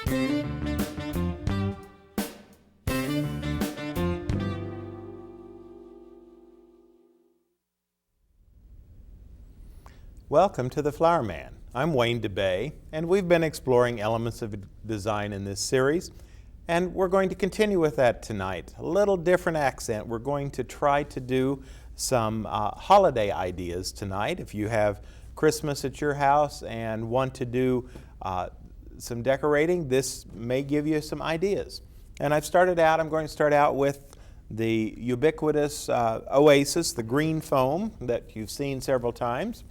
Welcome to the Flower Man. I'm Wayne DeBey, and we've been exploring elements of design in this series, and we're going to continue with that tonight. A little different accent. We're going to try to do some holiday ideas tonight. If you have Christmas at your house and want to do some decorating, this may give you some ideas. And I'm going to start out with the ubiquitous Oasis, the green foam that you've seen several times.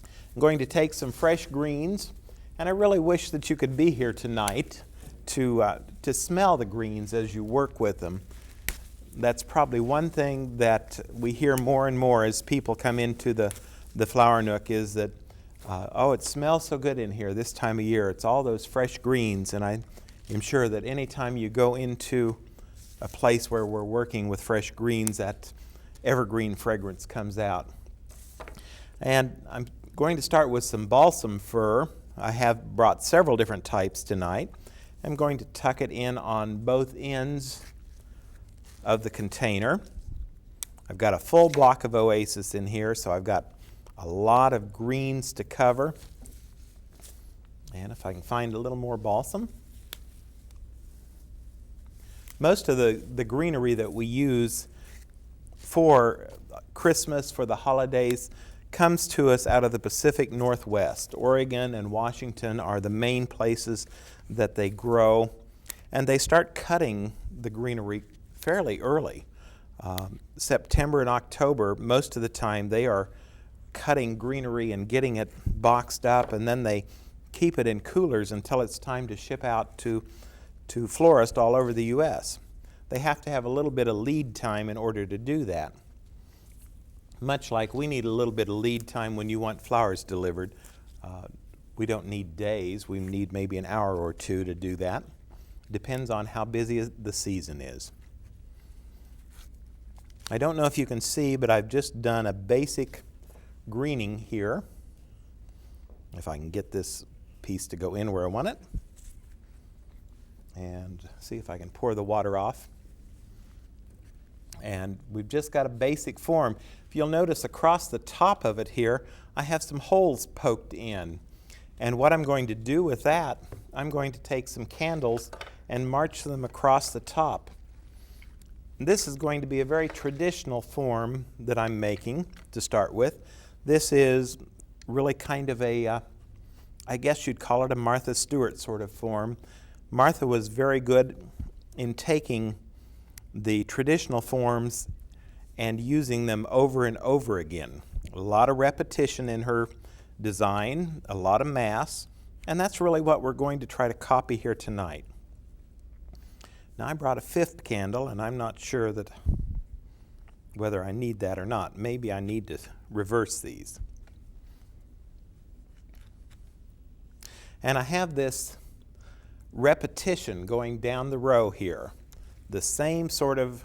I'm going to take some fresh greens, and I really wish that you could be here tonight to smell the greens as you work with them. That's probably one thing that we hear more and more as people come into the Flower Nook is that, oh, it smells so good in here this time of year. It's all those fresh greens, and I am sure that anytime you go into a place where we're working with fresh greens, that evergreen fragrance comes out. And I'm going to start with some balsam fir. I have brought several different types tonight. I'm going to tuck it in on both ends of the container. I've got a full block of Oasis in here, so I've got a lot of greens to cover. And if I can find a little more balsam. Most of the greenery that we use for Christmas, for the holidays, comes to us out of the Pacific Northwest. Oregon and Washington are the main places that they grow, and they start cutting the greenery fairly early. September and October, most of the time, they are cutting greenery and getting it boxed up, and then they keep it in coolers until it's time to ship out to florists all over the U.S. They have to have a little bit of lead time in order to do that. Much like we need a little bit of lead time when you want flowers delivered. We don't need days. We need maybe an hour or two to do that. Depends on how busy the season is. I don't know if you can see, but I've just done a basic greening here. If I can get this piece to go in where I want it. And see if I can pour the water off. And we've just got a basic form. If you'll notice across the top of it here, I have some holes poked in. And what I'm going to do with that, I'm going to take some candles and march them across the top. This is going to be a very traditional form that I'm making to start with. This is really kind of a, I guess you'd call it a Martha Stewart sort of form. Martha was very good in taking the traditional forms and using them over and over again. A lot of repetition in her design, a lot of mass, and that's really what we're going to try to copy here tonight. Now I brought a fifth candle, and I'm not sure that whether I need that or not. Maybe I need to reverse these. And I have this repetition going down the row here. The same sort of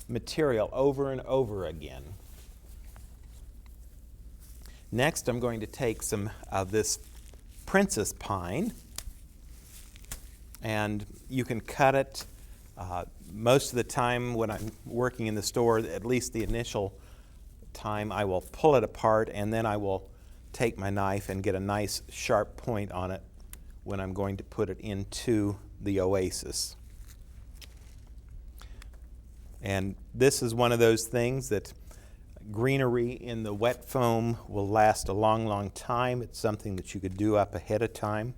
material over and over again. Next, I'm going to take some of this princess pine, and you can cut it. Most of the time when I'm working in the store, at least the initial time, I will pull it apart, and then I will take my knife and get a nice sharp point on it when I'm going to put it into the Oasis. And this is one of those things that greenery in the wet foam will last a long, long time. It's something that you could do up ahead of time.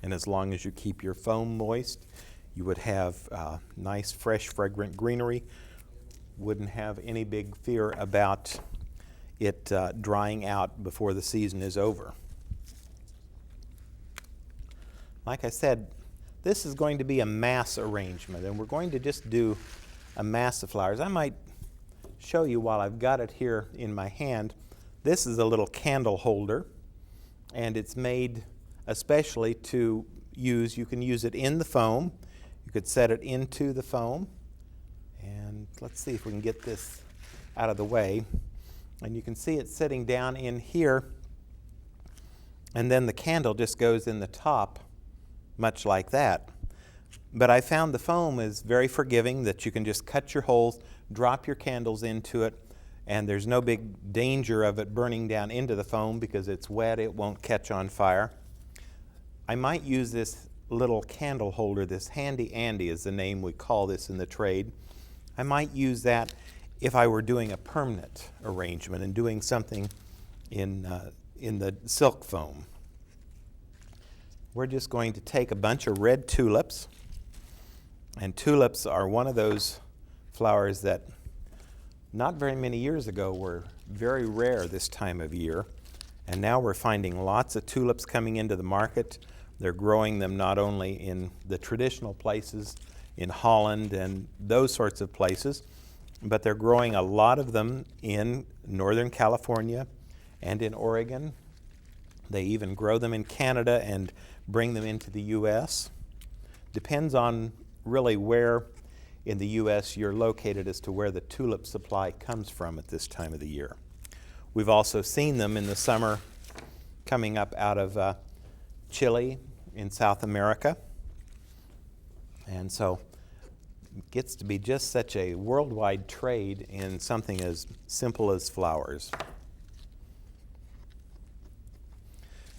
And as long as you keep your foam moist, you would have nice, fresh, fragrant greenery. Wouldn't have any big fear about it drying out before the season is over. Like I said, this is going to be a mass arrangement, and we're going to just do a mass of flowers. I might show you while I've got it here in my hand. This is a little candle holder, and it's made especially to use. You can use it in the foam. You could set it into the foam. And let's see if we can get this out of the way. And you can see it sitting down in here, and then the candle just goes in the top much like that. But I found the foam is very forgiving, that you can just cut your holes, drop your candles into it, and there's no big danger of it burning down into the foam because it's wet, it won't catch on fire. I might use this little candle holder, this Handy Andy is the name we call this in the trade. I might use that if I were doing a permanent arrangement and doing something in the silk foam. We're just going to take a bunch of red tulips, and tulips are one of those flowers that not very many years ago were very rare this time of year, and now we're finding lots of tulips coming into the market. They're growing them not only in the traditional places in Holland and those sorts of places, but they're growing a lot of them in Northern California and in Oregon. They even grow them in Canada and bring them into the U.S. Depends on really where in the U.S. you're located as to where the tulip supply comes from at this time of the year. We've also seen them in the summer coming up out of Chile in South America. And so it gets to be just such a worldwide trade in something as simple as flowers.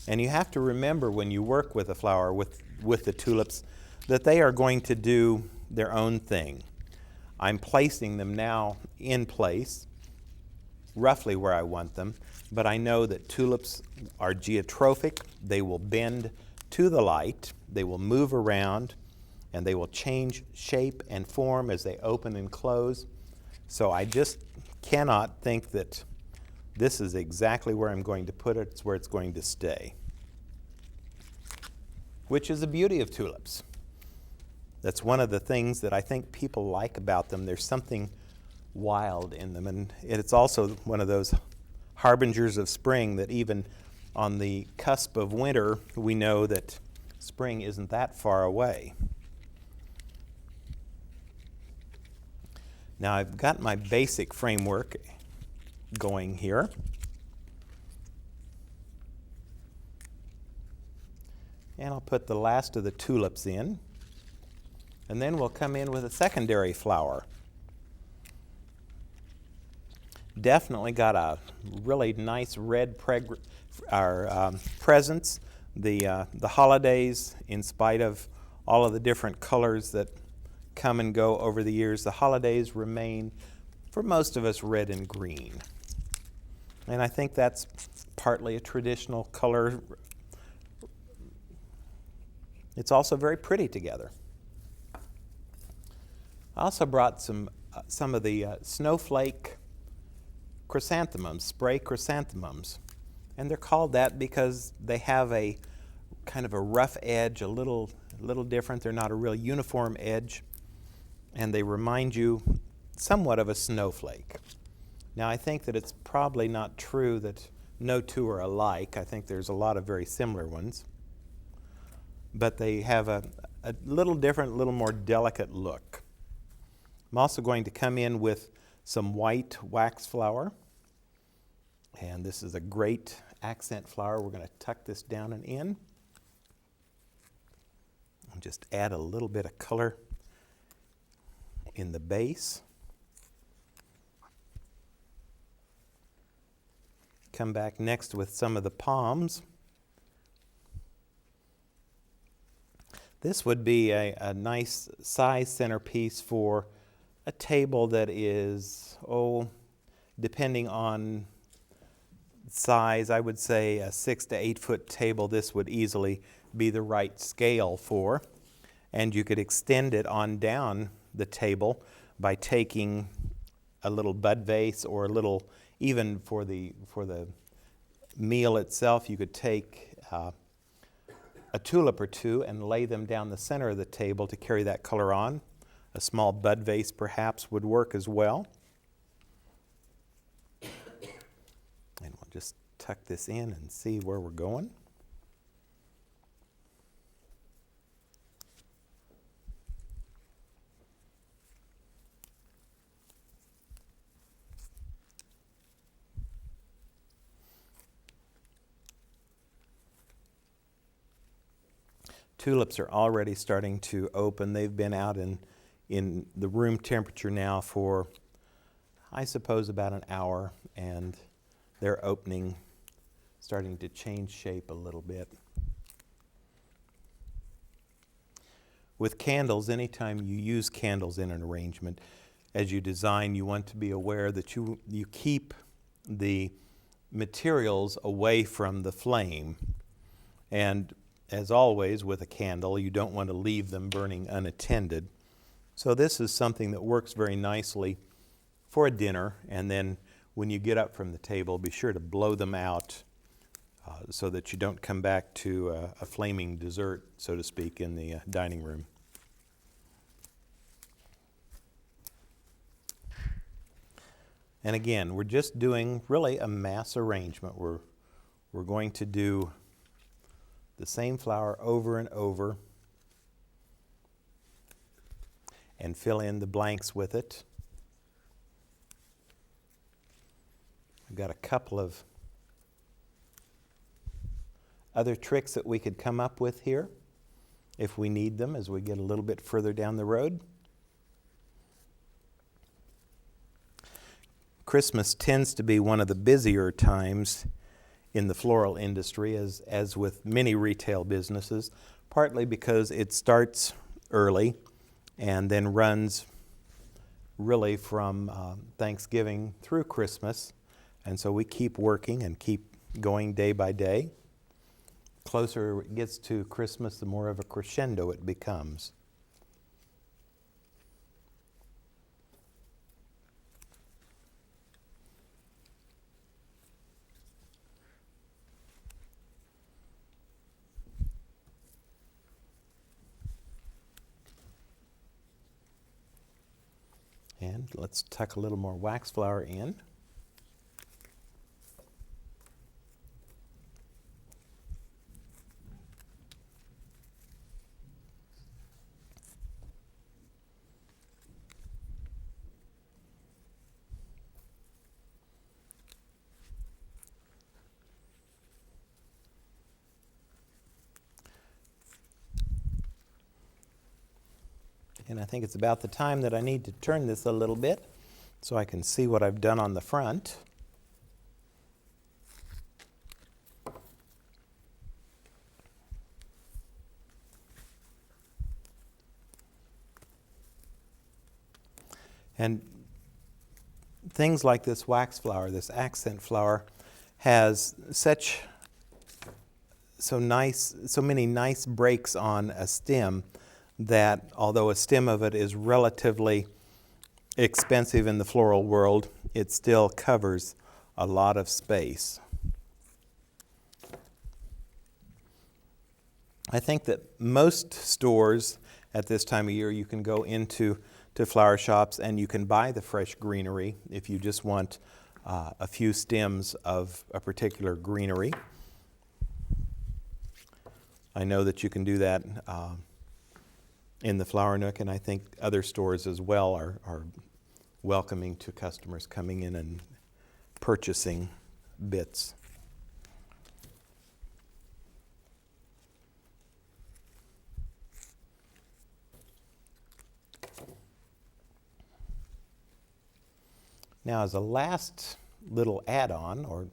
And you have to remember when you work with a flower, with the tulips, that they are going to do their own thing. I'm placing them now in place, roughly where I want them, but I know that tulips are geotrophic. They will bend to the light, they will move around, and they will change shape and form as they open and close. So I just cannot think that this is exactly where I'm going to put it. It's where it's going to stay, which is the beauty of tulips. That's one of the things that I think people like about them. There's something wild in them, and it's also one of those harbingers of spring that even on the cusp of winter, we know that spring isn't that far away. Now I've got my basic framework going here. And I'll put the last of the tulips in. And then we'll come in with a secondary flower. Definitely got a really nice red presence. The holidays, in spite of all of the different colors that come and go over the years, the holidays remain, for most of us, red and green. And I think that's partly a traditional color. It's also very pretty together. I also brought some of the snowflake chrysanthemums, spray chrysanthemums. And they're called that because they have a kind of a rough edge, a little different. They're not a real uniform edge. And they remind you somewhat of a snowflake. Now I think that it's probably not true that no two are alike. I think there's a lot of very similar ones. But they have a little different, a little more delicate look. I'm also going to come in with some white wax flower. And this is a great accent flower. We're going to tuck this down and in. And just add a little bit of color in the base. Come back next with some of the palms. This would be a nice size centerpiece for a table that is, depending on size, I would say a 6 to 8 foot table, this would easily be the right scale for. And you could extend it on down the table by taking a little bud vase, or a little, even for the meal itself, you could take a tulip or two and lay them down the center of the table to carry that color on. A small bud vase perhaps would work as well. And we'll just tuck this in and see where we're going. tulips are already starting to open. They've been out in the room temperature now for, I suppose, about an hour, and they're opening, starting to change shape a little bit. With candles, anytime you use candles in an arrangement, as you design, you want to be aware that you keep the materials away from the flame. And as always with a candle, you don't want to leave them burning unattended. So this is something that works very nicely for a dinner, and then when you get up from the table, be sure to blow them out so that you don't come back to a flaming dessert, so to speak, in the dining room. And again, we're just doing really a mass arrangement. We're going to do the same flower over and over and fill in the blanks with it. I've got a couple of other tricks that we could come up with here if we need them as we get a little bit further down the road. Christmas tends to be one of the busier times in the floral industry, as with many retail businesses, partly because it starts early and then runs really from Thanksgiving through Christmas. And so we keep working and keep going day by day. Closer it gets to Christmas, the more of a crescendo it becomes. And let's tuck a little more wax flower in. And I think it's about the time that I need to turn this a little bit so I can see what I've done on the front. And things like this wax flower, this accent flower, has so many nice breaks on a stem that although a stem of it is relatively expensive in the floral world, it still covers a lot of space. I think that most stores at this time of year, you can go into flower shops and you can buy the fresh greenery if you just want a few stems of a particular greenery. I know that you can do that in the Flower Nook, and I think other stores as well are welcoming to customers coming in and purchasing bits. Now, as a last little add-on, or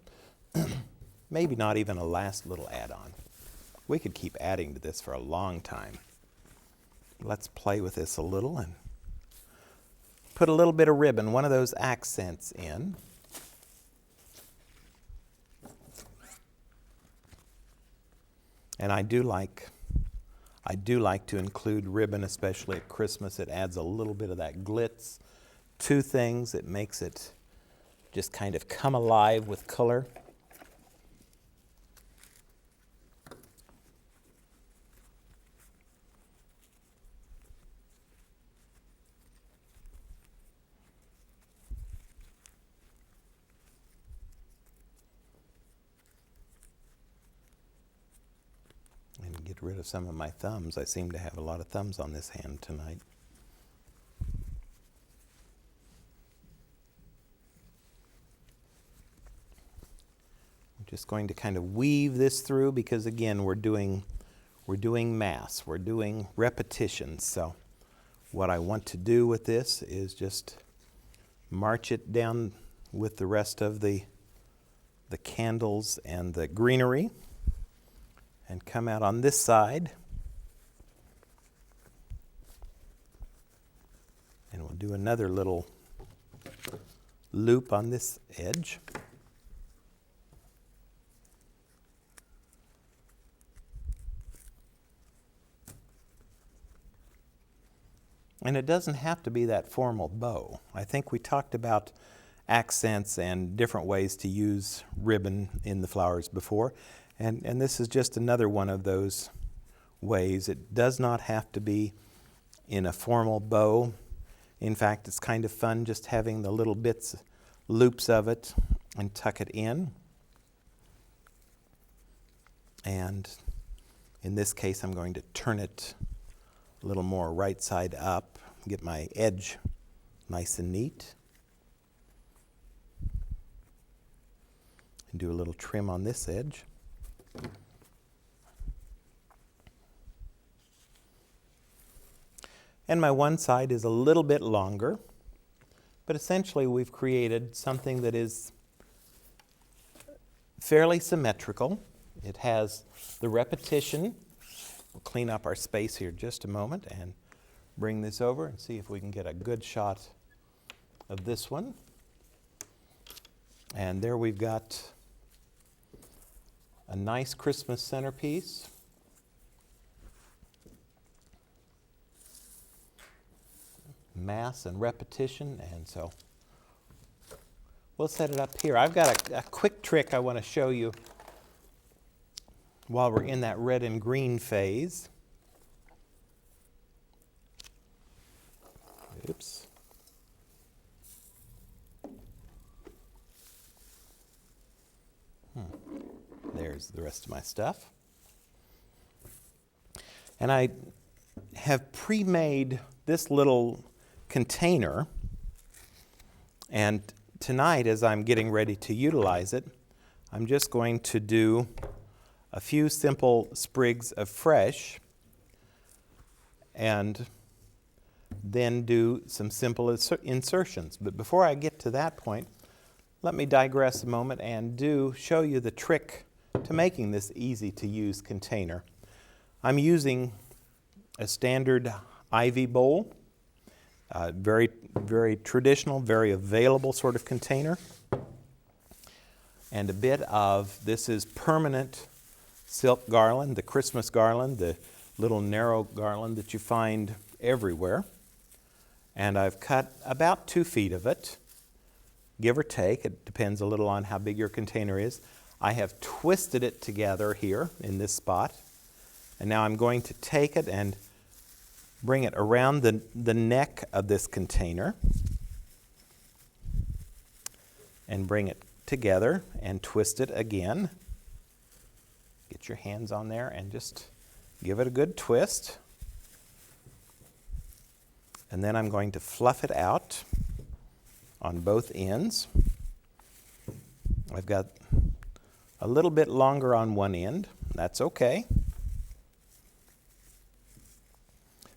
maybe not even a last little add-on, we could keep adding to this for a long time. Let's play with this a little and put a little bit of ribbon, one of those accents in. And I do like to include ribbon, especially at Christmas. It adds a little bit of that glitz to things. It makes it just kind of come alive with color. And get rid of some of my thumbs. I seem to have a lot of thumbs on this hand tonight. Just going to kind of weave this through because, again, we're doing we're doing mass, we're doing repetitions. So what I want to do with this is just march it down with the rest of the candles and the greenery, and come out on this side. And we'll do another little loop on this edge. And it doesn't have to be that formal bow. I think we talked about accents and different ways to use ribbon in the flowers before. And this is just another one of those ways. It does not have to be in a formal bow. In fact, it's kind of fun just having the little loops of it, and tuck it in. And in this case, I'm going to turn it a little more right side up, get my edge nice and neat. And do a little trim on this edge. And my one side is a little bit longer, but essentially we've created something that is fairly symmetrical. It has the repetition. We'll clean up our space here just a moment and bring this over and see if we can get a good shot of this one. And there we've got a nice Christmas centerpiece. Mass and repetition, and so we'll set it up here. I've got a quick trick I want to show you while we're in that red and green phase. Oops. There's the rest of my stuff. And I have pre-made this little container, and tonight as I'm getting ready to utilize it, I'm just going to do a few simple sprigs of fresh and then do some simple insertions. But before I get to that point, let me digress a moment and show you the trick to making this easy to use container. I'm using a standard ivy bowl, very, very traditional, very available sort of container. And a bit of, this is permanent silk garland, the Christmas garland, the little narrow garland that you find everywhere. And I've cut about 2 feet of it, give or take. It depends a little on how big your container is. I have twisted it together here in this spot. And now I'm going to take it and bring it around the neck of this container and bring it together and twist it again. Get your hands on there and just give it a good twist. And then I'm going to fluff it out on both ends. I've got a little bit longer on one end. That's okay.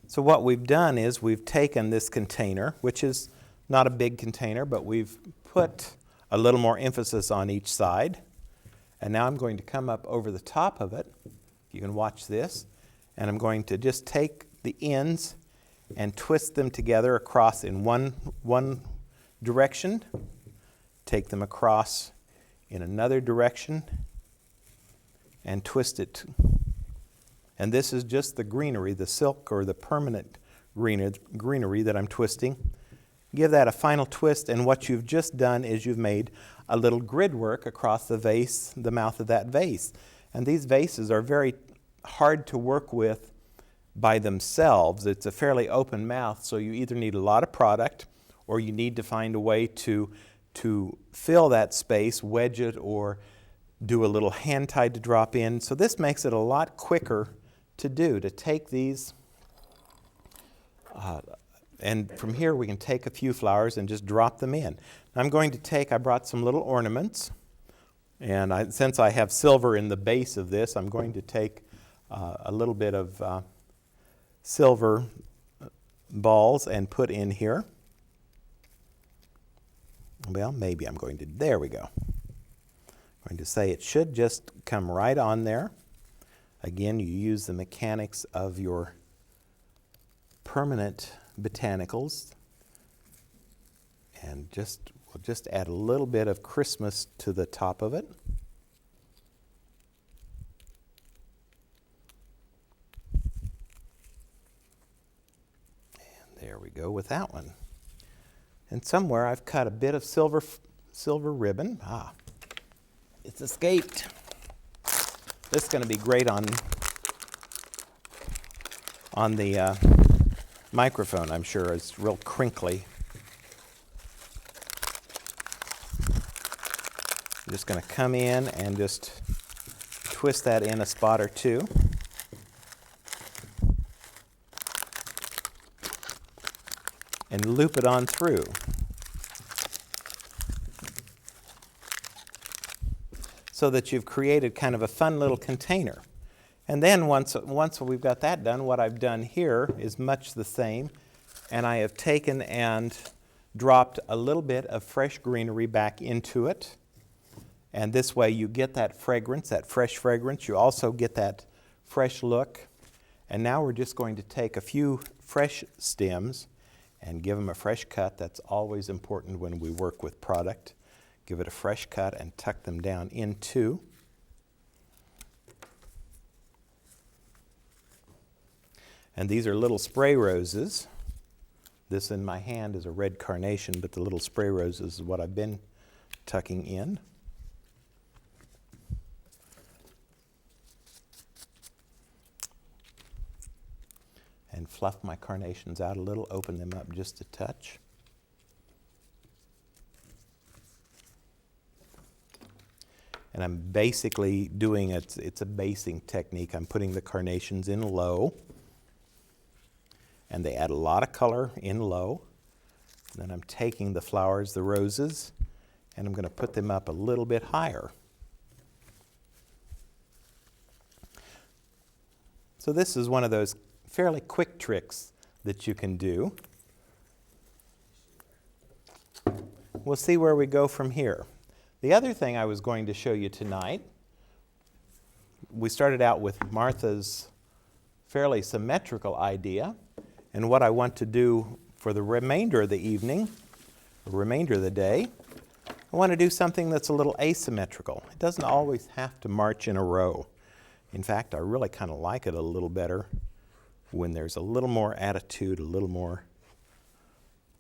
So what we've done is we've taken this container, which is not a big container, but we've put a little more emphasis on each side. And now I'm going to come up over the top of it. You can watch this. And I'm going to just take the ends and twist them together across in one direction. Take them across in another direction and twist it. And this is just the greenery, the silk or the permanent greenery that I'm twisting. Give that a final twist, and what you've just done is you've made a little grid work across the vase, the mouth of that vase. And these vases are very hard to work with by themselves. It's a fairly open mouth, so you either need a lot of product or you need to find a way to fill that space, wedge it, or do a little hand tie to drop in. So this makes it a lot quicker to do, to take these, and from here we can take a few flowers and just drop them in. I'm going to take, I brought some little ornaments, and since I have silver in the base of this, I'm going to take a little bit of silver balls and put in here. Well, maybe I'm going to, there we go. I'm going to say it should just come right on there. Again, you use the mechanics of your permanent botanicals, and we'll just add a little bit of Christmas to the top of it. And there we go with that one. And somewhere I've cut a bit of silver ribbon. It's escaped. This is going to be great on the microphone, I'm sure. It's real crinkly. I'm just going to come in and just twist that in a spot or two. And loop it on through. So that you've created kind of a fun little container. And then once we've got that done, what I've done here is much the same. And I have taken and dropped a little bit of fresh greenery back into it. And this way you get that fragrance, that fresh fragrance. You also get that fresh look. And now we're just going to take a few fresh stems and give them a fresh cut. That's always important when we work with product. Give it a fresh cut and tuck them down into. And these are little spray roses. This in my hand is a red carnation, but the little spray roses is what I've been tucking in. And fluff my carnations out a little, open them up just a touch. And I'm basically doing it's a basing technique. I'm putting the carnations in low. And they add a lot of color in low. And then I'm taking the flowers, the roses, and I'm going to put them up a little bit higher. So this is one of those fairly quick tricks that you can do. We'll see where we go from here. The other thing I was going to show you tonight, we started out with Martha's fairly symmetrical idea, and what I want to do for the remainder of the evening, the remainder of the day, I want to do something that's a little asymmetrical. It doesn't always have to march in a row. In fact, I really kind of like it a little better when there's a little more attitude, a little more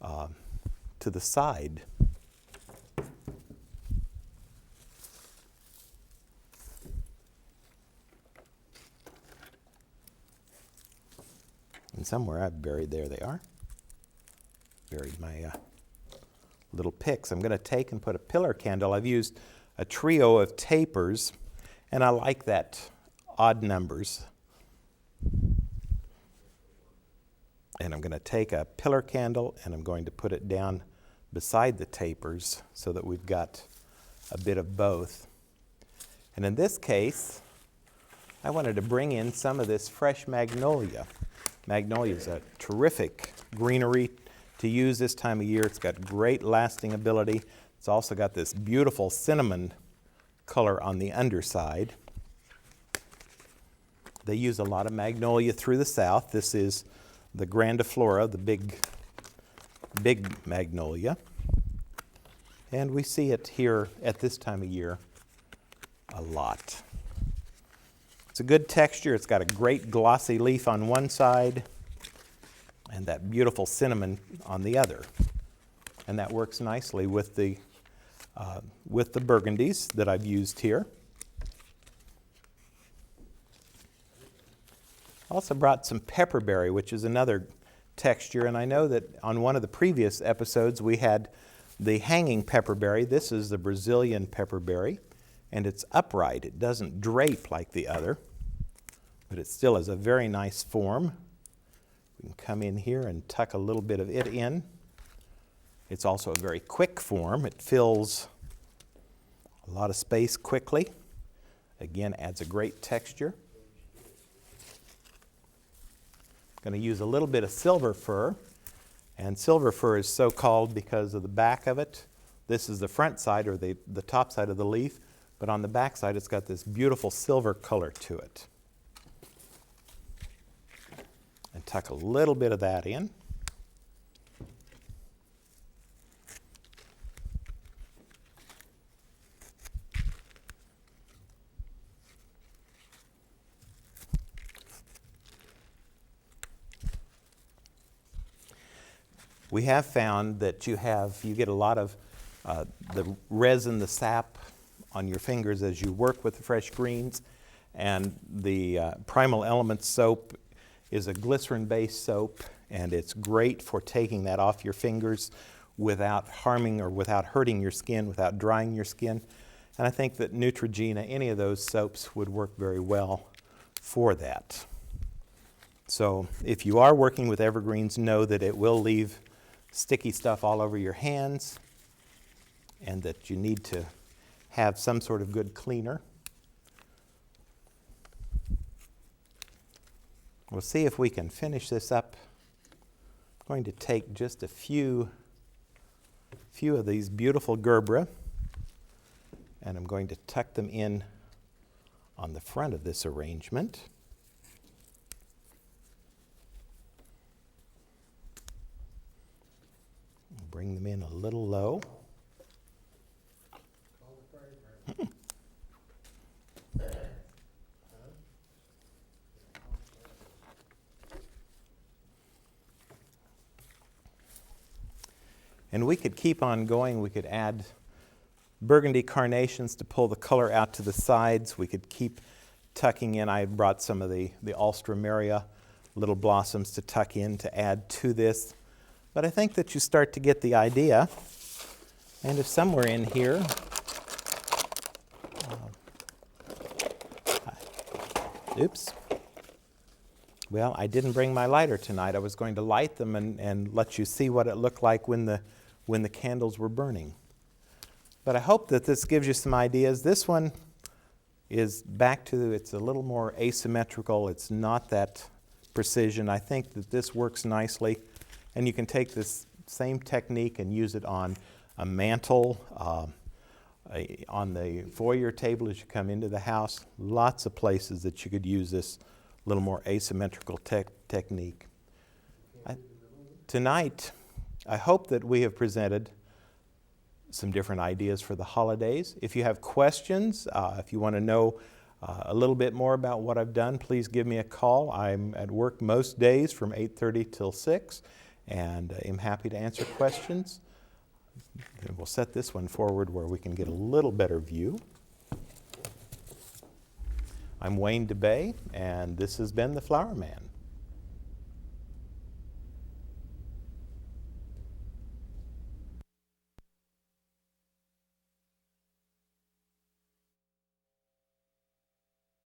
to the side. And somewhere I've buried, there they are, buried my little picks. I'm going to take and put a pillar candle. I've used a trio of tapers, and I like that odd numbers. And I'm going to take a pillar candle and I'm going to put it down beside the tapers so that we've got a bit of both. And in this case, I wanted to bring in some of this fresh magnolia. Magnolia is a terrific greenery to use this time of year. It's got great lasting ability. It's also got this beautiful cinnamon color on the underside. They use a lot of magnolia through the South. This is the grandiflora, the big magnolia. And we see it here at this time of year a lot. It's a good texture. It's got a great glossy leaf on one side and that beautiful cinnamon on the other. And that works nicely with the burgundies that I've used here. I also brought some pepperberry, which is another texture, and I know that on one of the previous episodes we had the hanging pepperberry. This is the Brazilian pepperberry, and it's upright. It doesn't drape like the other, but it still has a very nice form. We can come in here and tuck a little bit of it in. It's also a very quick form. It fills a lot of space quickly. Again, adds a great texture. going to use a little bit of silver fir. And silver fir is so called because of the back of it. This is the front side, or the top side of the leaf, but on the back side it's got this beautiful silver color to it. And tuck a little bit of that in. We have found that you get a lot of the resin, the sap on your fingers as you work with the fresh greens, and the Primal Elements soap is a glycerin-based soap, and it's great for taking that off your fingers without harming or without hurting your skin, without drying your skin. And I think that Neutrogena, any of those soaps, would work very well for that. So if you are working with evergreens, know that it will leave sticky stuff all over your hands, and that you need to have some sort of good cleaner. We'll see if we can finish this up. I'm going to take just a few of these beautiful gerbera, and I'm going to tuck them in on the front of this arrangement. Bring them in a little low. And we could keep on going. We could add burgundy carnations to pull the color out to the sides. We could keep tucking in. I brought some of the Alstroemeria little blossoms to tuck in to add to this. But I think that you start to get the idea. And if somewhere in here, oops. Well, I didn't bring my lighter tonight. I was going to light them and let you see what it looked like when the candles were burning. But I hope that this gives you some ideas. This one is back to, it's a little more asymmetrical. It's not that precision. I think that this works nicely. And you can take this same technique and use it on a mantle, on the foyer table as you come into the house. Lots of places that you could use this little more asymmetrical technique. Tonight, I hope that we have presented some different ideas for the holidays. If you have questions, if you want to know a little bit more about what I've done, please give me a call. I'm at work most days from 8:30 till 6, and I'm happy to answer questions. And we'll set this one forward where we can get a little better view. I'm Wayne DeBey, and this has been The Flower Man.